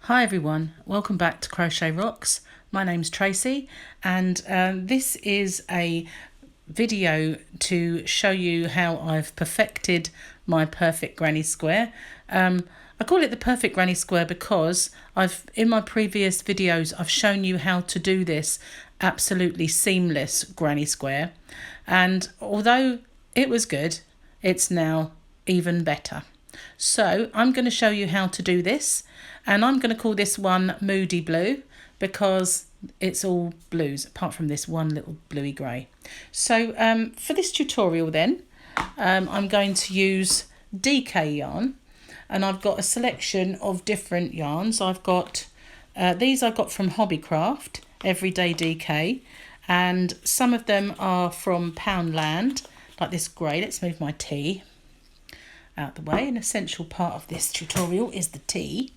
Hi everyone, welcome back to Crochet Rocks. My name's Tracy and this is a video to show you how I've perfected my perfect granny square. I call it the perfect granny square because in my previous videos I've shown you how to do this absolutely seamless granny square, and although it was good, it's now even better. So I'm going to show you how to do this, and I'm going to call this one Moody Blue because it's all blues apart from this one little bluey grey. So for this tutorial then, I'm going to use DK yarn, and I've got a selection of different yarns. I've got these I got from Hobbycraft, Everyday DK, and some of them are from Poundland, like this grey. Let's move my tea out the way. An essential part of this tutorial is the tea.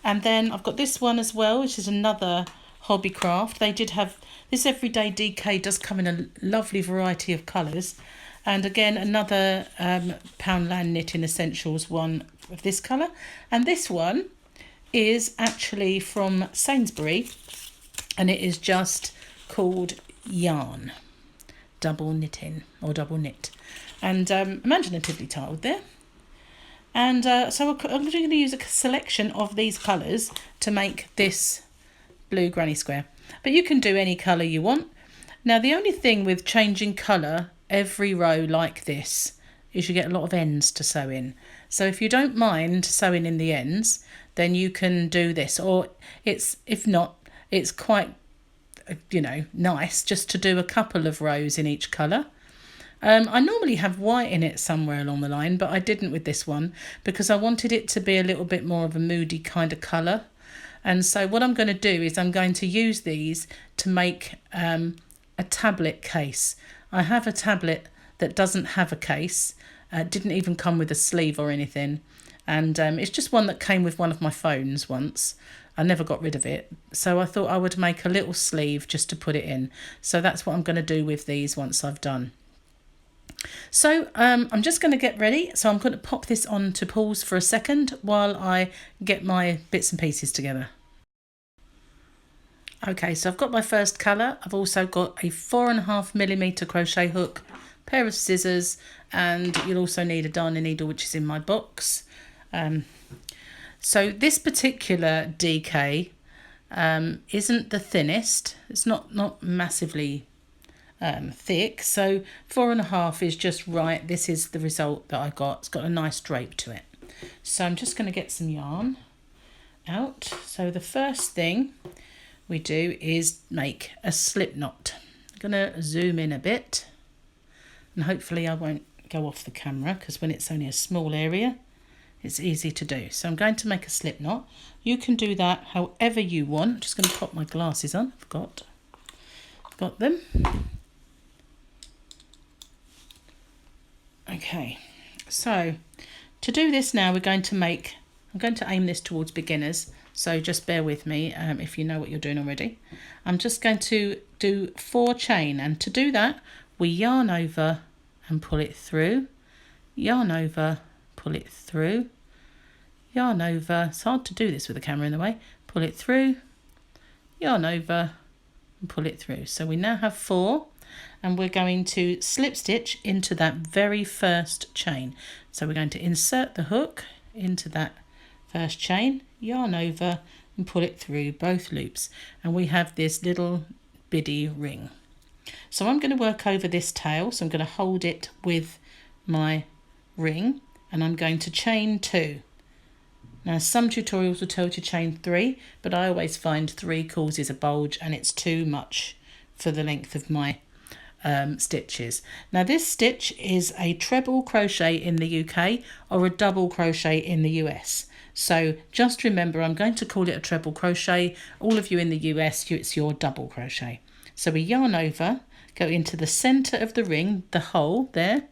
And then I've got this one as well, which is another Hobbycraft. They did have this Everyday DK, does come in a lovely variety of colours, and again another Poundland Knitting Essentials one of this colour. And this one is actually from Sainsbury, and it is just called Yarn Double Knitting or Double Knit, and imaginatively titled there. And so I'm going to use a selection of these colours to make this blue granny square. But you can do any colour you want. Now the only thing with changing colour every row like this is you get a lot of ends to sew in. So if you don't mind sewing in the ends, then you can do this. Or if not, it's quite, nice just to do a couple of rows in each colour. I normally have white in it somewhere along the line, but I didn't with this one because I wanted it to be a little bit more of a moody kind of colour. And so what I'm going to do is I'm going to use these to make a tablet case. I have a tablet that doesn't have a case. It didn't even come with a sleeve or anything. And it's just one that came with one of my phones once. I never got rid of it. So I thought I would make a little sleeve just to put it in. So that's what I'm going to do with these once I've done. So I'm just going to get ready. So I'm going to pop this on to pause for a second while I get my bits and pieces together. Okay, so I've got my first colour. I've also got a 4.5mm crochet hook, pair of scissors, and you'll also need a darning needle, which is in my box. So this particular DK isn't the thinnest. It's not massively thick, so 4.5 is just right. This is the result that I got. It's got a nice drape to it. So I'm just going to get some yarn out. So the first thing we do is make a slip knot. I'm going to zoom in a bit, and hopefully I won't go off the camera because when it's only a small area it's easy to do. So I'm going to make a slip knot. You can do that however you want. I'm just going to pop my glasses on. I've got them. Okay, so to do this now I'm going to aim this towards beginners, so just bear with me if you know what you're doing already. I'm just going to do 4 chain, and to do that we yarn over and pull it through, yarn over, pull it through, yarn over. It's hard to do this with the camera in the way. Pull it through, yarn over and pull it through. So we now have 4. And we're going to slip stitch into that very first chain. So we're going to insert the hook into that first chain, yarn over and pull it through both loops, and we have this little biddy ring. So I'm going to work over this tail, so I'm going to hold it with my ring, and I'm going to chain 2. Now some tutorials will tell you to chain 3, but I always find 3 causes a bulge and it's too much for the length of my stitches. Now this stitch is a treble crochet in the UK or a double crochet in the US. So just remember, I'm going to call it a treble crochet. All of you in the US, it's your double crochet. So we yarn over, go into the center of the ring, the hole there,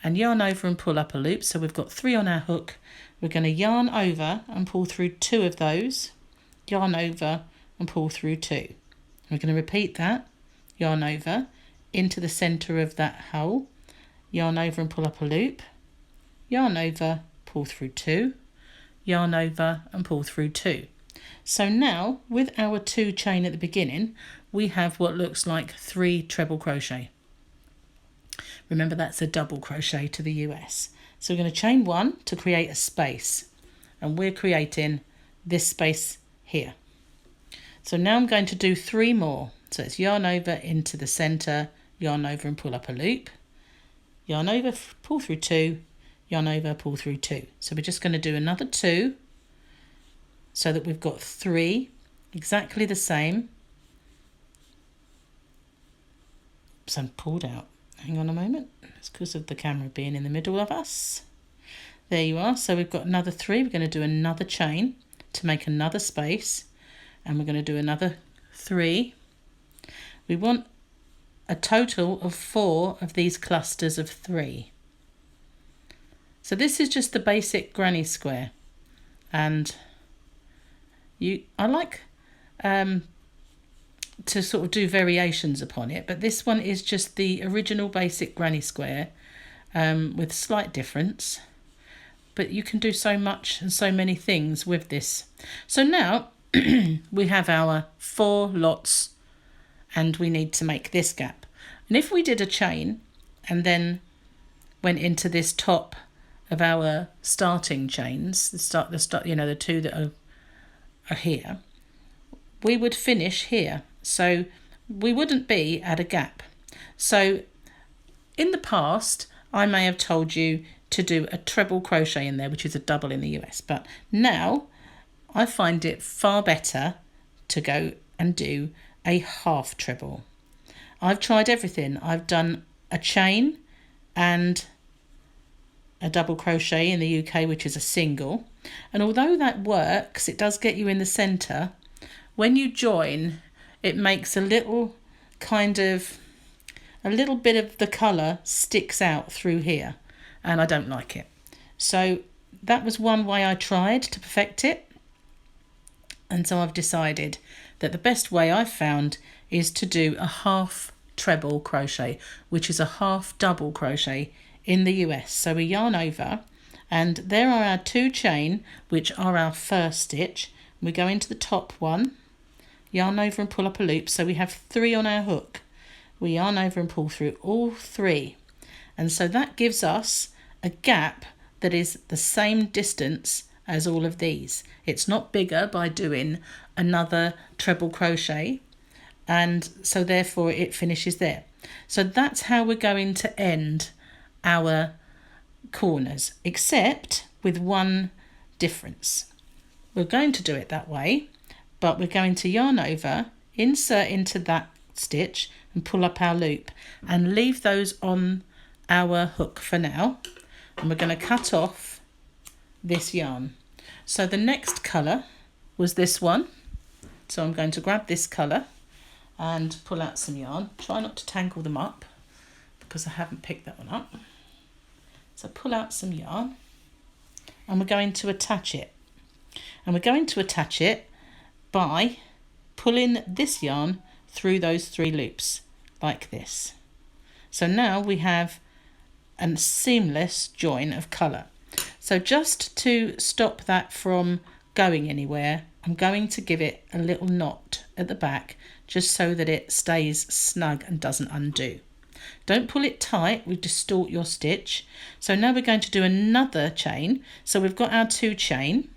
and yarn over and pull up a loop. So we've got 3 on our hook. We're going to yarn over and pull through 2 of those, yarn over and pull through 2. We're going to repeat that, yarn over into the center of that hole, yarn over and pull up a loop, yarn over, pull through 2, yarn over and pull through 2. So now with our 2 chain at the beginning, we have what looks like 3 treble crochet. Remember, that's a double crochet to the US. So we're going to chain 1 to create a space, and we're creating this space here. So now I'm going to do 3 more. So it's yarn over into the center, yarn over and pull up a loop, yarn over, pull through 2, yarn over, pull through 2. So we're just going to do another 2 so that we've got 3 exactly the same. So I'm pulled out. Hang on a moment. It's because of the camera being in the middle of us. There you are. So we've got another 3. We're going to do another chain to make another space, and we're going to do another 3. We want a total of 4 of these clusters of 3. So this is just the basic granny square, and I like to sort of do variations upon it, but this one is just the original basic granny square with slight difference, but you can do so much and so many things with this. So now we have our 4 lots, and we need to make this gap. And if we did a chain and then went into this top of our starting chains, the 2 that are here, we would finish here. So we wouldn't be at a gap. So in the past, I may have told you to do a treble crochet in there, which is a double in the US. But now I find it far better to go and do a half treble. I've tried everything. I've done a chain and a double crochet in the UK, which is a single. And although that works, it does get you in the center. When you join, it makes a little bit of the colour sticks out through here, and I don't like it. So that was one way I tried to perfect it. And so I've decided that the best way I've found is to do a half treble crochet, which is a half double crochet in the US. So we yarn over, and there are our 2 chain, which are our first stitch. We go into the top one, yarn over and pull up a loop. So we have 3 on our hook. We yarn over and pull through all 3. And so that gives us a gap that is the same distance as all of these. It's not bigger by doing another treble crochet, and so therefore it finishes there. So that's how we're going to end our corners, except with one difference. We're going to do it that way, but we're going to yarn over, insert into that stitch and pull up our loop, and leave those on our hook for now. And we're going to cut off this yarn. So the next colour was this one. So I'm going to grab this colour and pull out some yarn. Try not to tangle them up because I haven't picked that one up. So pull out some yarn, and we're going to attach it. And we're going to attach it by pulling this yarn through those 3 loops like this. So now we have a seamless join of colour. So just to stop that from going anywhere, I'm going to give it a little knot at the back just so that it stays snug and doesn't undo. Don't pull it tight, we distort your stitch. So now we're going to do another chain. So we've got our 2 chain,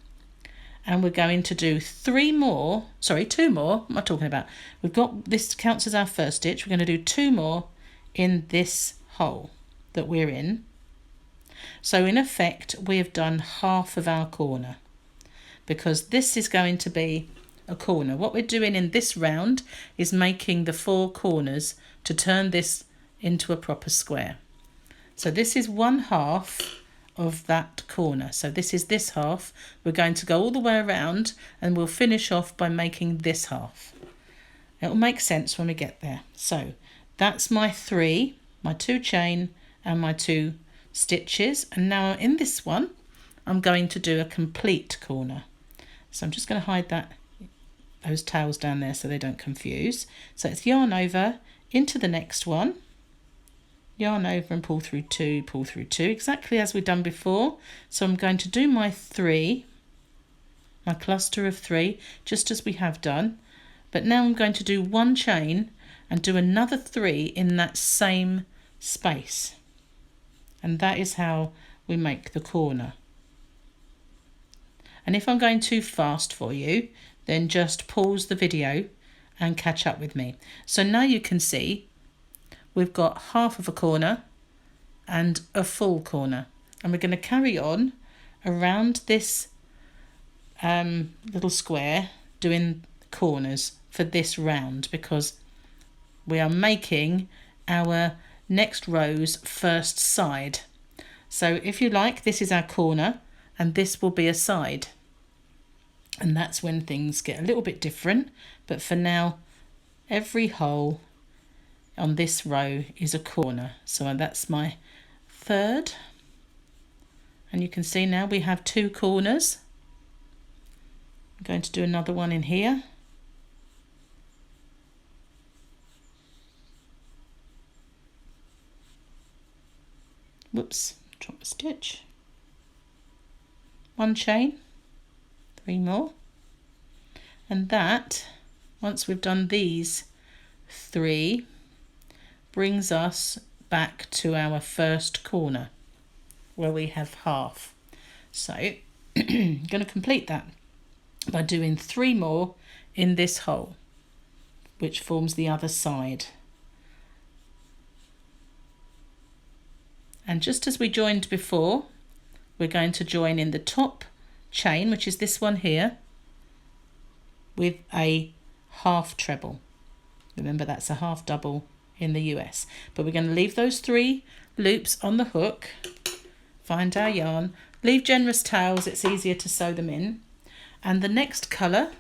and we're going to do 2 more. What am I talking about? We've got, this counts as our first stitch. We're going to do 2 more in this hole that we're in. So in effect, we have done half of our corner, because this is going to be a corner. What we're doing in this round is making the 4 corners to turn this into a proper square. So this is 1/2 of that corner. So this is this half. We're going to go all the way around, and we'll finish off by making this half. It will make sense when we get there. So that's my 3, my 2 chain and my 2 stitches. And now in this one, I'm going to do a complete corner. So I'm just going to hide those tails down there so they don't confuse. So it's yarn over into the next one, yarn over and pull through 2, pull through 2, exactly as we've done before. So I'm going to do my 3, my cluster of 3, just as we have done, but now I'm going to do 1 chain and do another 3 in that same space, and that is how we make the corner. And if I'm going too fast for you, then just pause the video and catch up with me. So now you can see we've got half of a corner and a full corner, and we're going to carry on around this little square doing corners for this round, because we are making our next row's first side. So if you like, this is our corner and this will be a side, and that's when things get a little bit different. But for now, every hole on this row is a corner. So that's my third, and you can see now we have 2 corners. I'm going to do another one in here. Whoops, drop a stitch. 1 chain, 3 more, and that, once we've done these 3, brings us back to our first corner where we have half. So I'm going to complete that by doing 3 more in this hole, which forms the other side. And just as we joined before, we're going to join in the top chain, which is this one here, with a half treble. Remember, that's a half double in the US. But we're going to leave those 3 loops on the hook, find our yarn, leave generous tails, it's easier to sew them in. And the next colour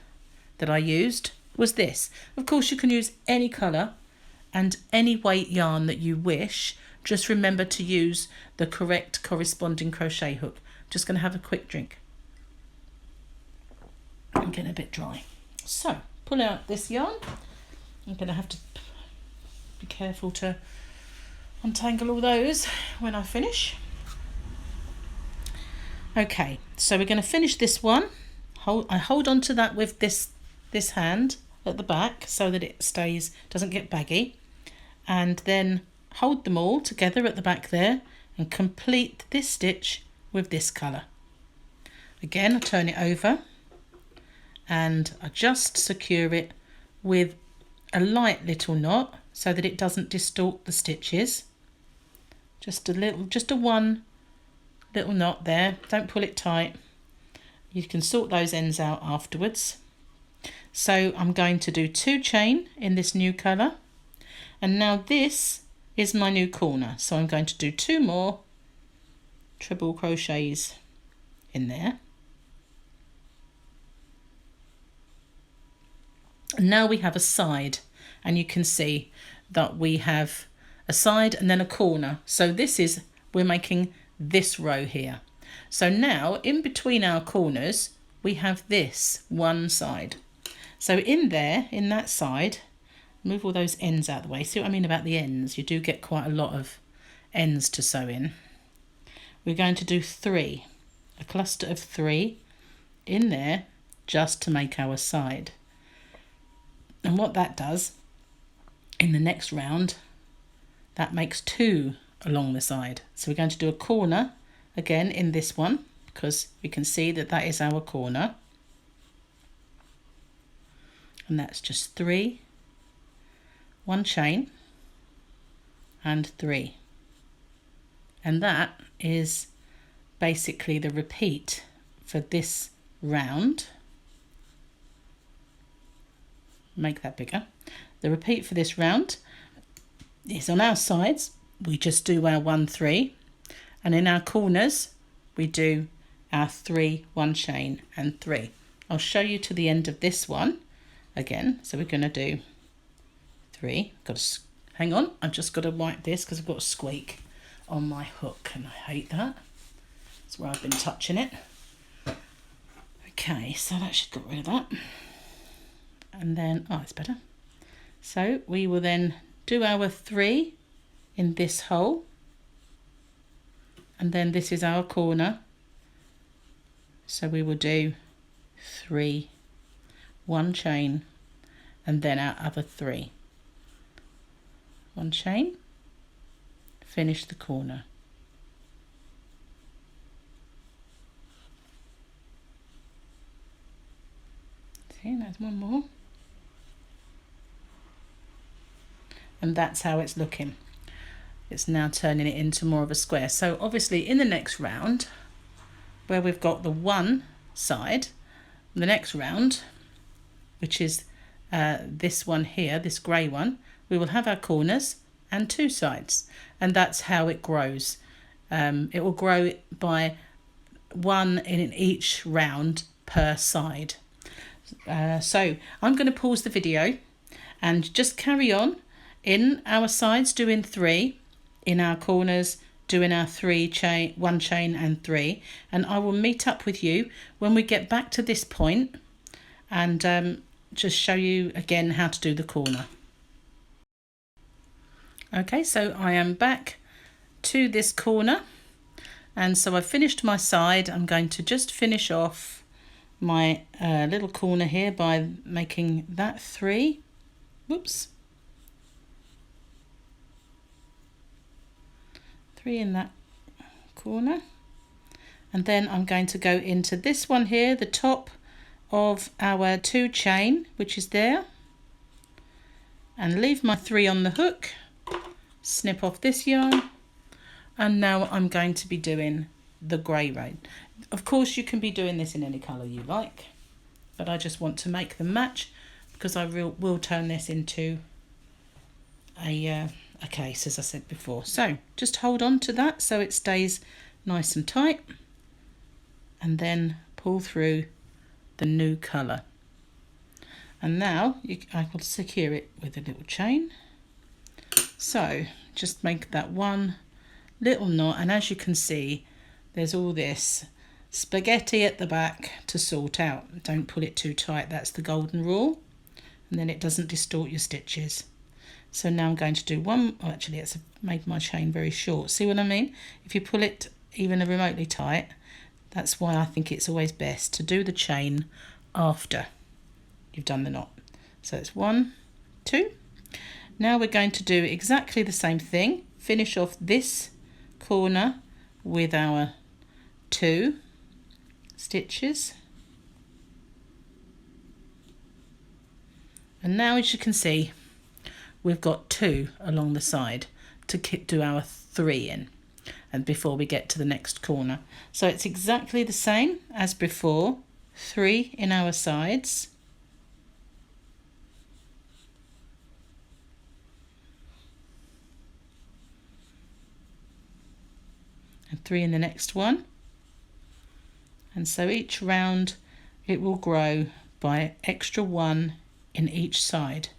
that I used was this. Of course, you can use any colour and any weight yarn that you wish. Just remember to use the correct corresponding crochet hook. I'm just going to have a quick drink. I'm getting a bit dry. So, pull out this yarn. I'm going to have to be careful to untangle all those when I finish. Okay, so we're going to finish this one. I hold on to that with this hand at the back so that it doesn't get baggy, and then hold them all together at the back there and complete this stitch with this colour. Again, I turn it over and I just secure it with a light little knot so that it doesn't distort the stitches. Just a one little knot there. Don't pull it tight. You can sort those ends out afterwards. So I'm going to do 2 chain in this new colour, and now this is my new corner, so I'm going to do 2 more treble crochets in there. And now we have a side, and you can see that we have a side and then a corner. So we're making this row here. So now in between our corners we have this one side. So in that side, move all those ends out of the way. See what I mean about the ends? You do get quite a lot of ends to sew in. We're going to do 3, a cluster of 3 in there just to make our side. And what that does in the next round, that makes 2 along the side. So we're going to do a corner again in this one, because we can see that is our corner. And that's just 3, 1 chain and 3. And that is basically the repeat for this round. Make that bigger. The repeat for this round is on our sides, we just do our 1, 3, and in our corners we do our 3, 1 chain and 3. I'll show you to the end of this one again. So we're going to do 3. Hang on, I've just got to wipe this because I've got a squeak on my hook and I hate that. That's where I've been touching it. Okay, so that should get rid of that. And then, it's better. So we will then do our 3 in this hole, and then this is our corner. So we will do 3, 1 chain, and then our other 3. 1 chain, finish the corner. See, there's one more. And that's how it's looking. It's now turning it into more of a square. So obviously in the next round, where we've got the one side, the next round, which is this one here, this grey one, we will have our corners and 2 sides, and that's how it grows. It will grow by 1 in each round per side. So I'm going to pause the video and just carry on in our sides doing 3, in our corners doing our 1 chain and 3, and I will meet up with you when we get back to this point and just show you again how to do the corner. Okay, so I am back to this corner, and so I've finished my side. I'm going to just finish off my little corner here by making that 3. Whoops. 3 in that corner, and then I'm going to go into this one here, the top of our 2 chain, which is there, and leave my 3 on the hook, snip off this yarn, and now I'm going to be doing the grey road. Of course you can be doing this in any colour you like, but I just want to make them match because I will turn this into a case, as I said before. So just hold on to that so it stays nice and tight, and then pull through the new colour. And now I will secure it with a little chain. So just make that one little knot, and as you can see there's all this spaghetti at the back to sort out. Don't pull it too tight, that's the golden rule, and then it doesn't distort your stitches. So now I'm going to do one, oh, actually it's made my chain very short. See what I mean? If you pull it even remotely tight, that's why I think it's always best to do the chain after you've done the knot. So it's 1, 2. Now we're going to do exactly the same thing. Finish off this corner with our 2 stitches. And now, as you can see, we've got 2 along the side to do our 3 in, and before we get to the next corner. So it's exactly the same as before. 3 in our sides, and 3 in the next one, and so each round it will grow by extra 1 in each side.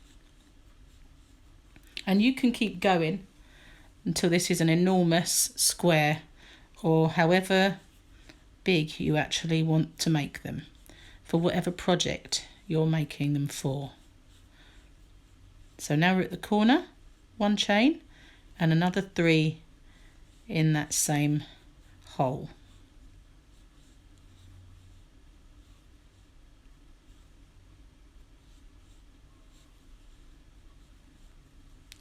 And you can keep going until this is an enormous square, or however big you actually want to make them for whatever project you're making them for. So now we're at the corner, 1 chain and another 3 in that same hole.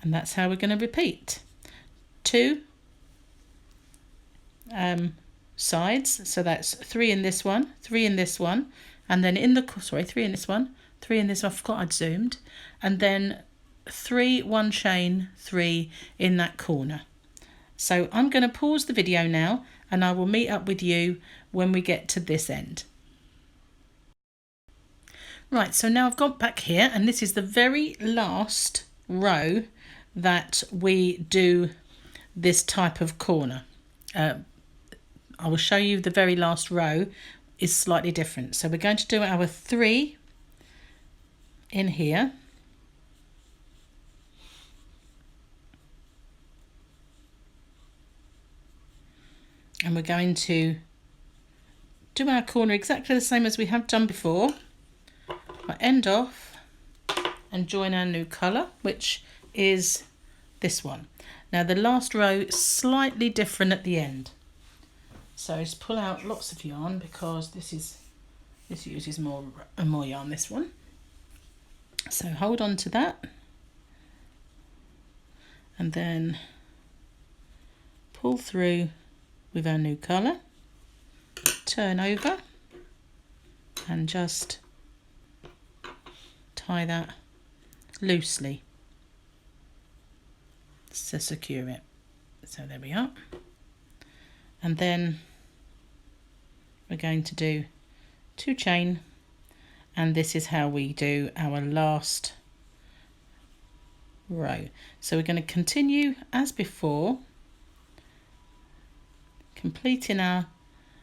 And that's how we're going to repeat. 2 sides, so that's 3 in this one, 3 in this one, and then in the 3 in this one, 3 in this one, I forgot I'd zoomed, and then 3, 1 chain, 3 in that corner. So I'm going to pause the video now, and I will meet up with you when we get to this end. Right, so now I've got back here, and this is the very last row that we do this type of corner. I will show you the very last row is slightly different. So we're going to do our 3 in here, and we're going to do our corner exactly the same as we have done before. I end off and join our new colour, which is this one. Now the last row is slightly different at the end, so just pull out lots of yarn because this is This uses more yarn, this one. So hold on to that and then pull through with our new colour, turn over and just tie that loosely to secure it. So there we are. And then we're going to do 2 chain, and this is how we do our last row. So we're going to continue as before, completing our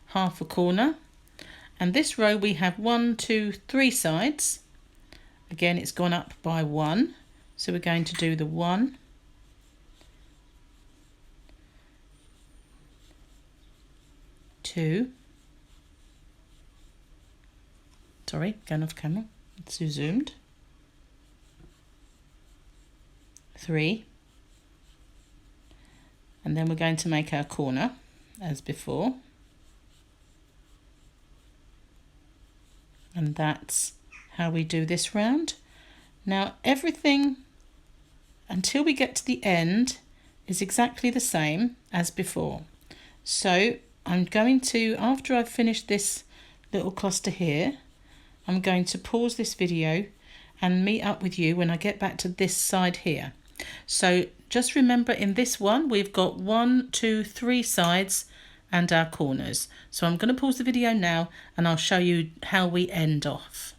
half a corner, and this row we have 1, 2, 3 sides. Again, it's gone up by 1, so we're going to do the 1, 2, sorry, going off camera, it's zoomed, 3, and then we're going to make our corner as before, and that's how we do this round. Now everything until we get to the end is exactly the same as before. So I'm going to, after I've finished this little cluster here, I'm going to pause this video and meet up with you when I get back to this side here. So just remember, in this one we've got 1, 2, 3 sides and our corners. So I'm going to pause the video now and I'll show you how we end off.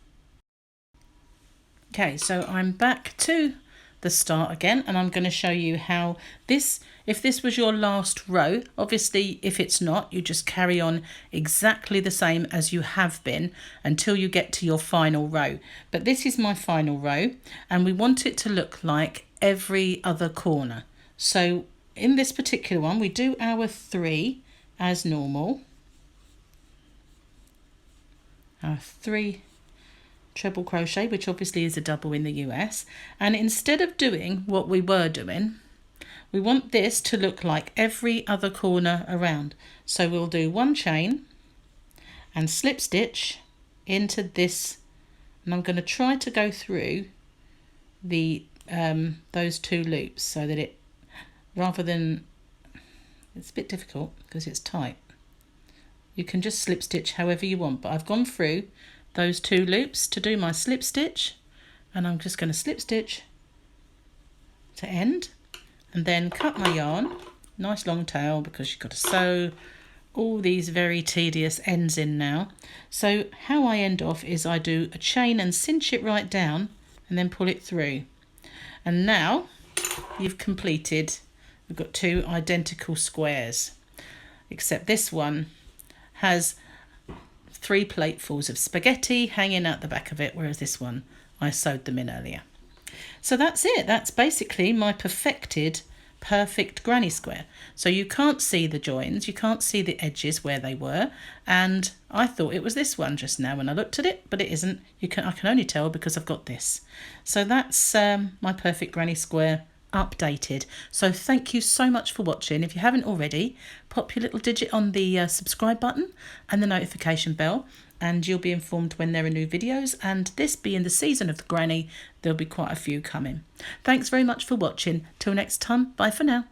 Okay, so I'm back to the start again, and I'm going to show you how this, if this was your last row, obviously if it's not, you just carry on exactly the same as you have been until you get to your final row. But this is my final row, and we want it to look like every other corner. So in this particular one, we do our 3 as normal, our 3 treble crochet, which obviously is a double in the US, and instead of doing what we were doing, we want this to look like every other corner around. So we'll do 1 chain and slip stitch into this, and I'm going to try to go through the those 2 loops so that it, rather than, it's a bit difficult because it's tight, you can just slip stitch however you want, but I've gone through those 2 loops to do my slip stitch, and I'm just going to slip stitch to end and then cut my yarn, nice long tail, because you've got to sew all these very tedious ends in now. So how I end off is I do a chain and cinch it right down and then pull it through, and now you've completed, we've got 2 identical squares, except this one has 3 platefuls of spaghetti hanging out the back of it, whereas this one I sewed them in earlier. So that's it. That's basically my perfect granny square. So you can't see the joins, you can't see the edges where they were, and I thought it was this one just now when I looked at it, but it isn't. I can only tell because I've got this. So that's my perfect granny square updated. So thank you so much for watching. If you haven't already, pop your little digit on the subscribe button and the notification bell, and you'll be informed when there are new videos, and this being the season of the granny, there'll be quite a few coming. Thanks very much for watching. Till next time, bye for now.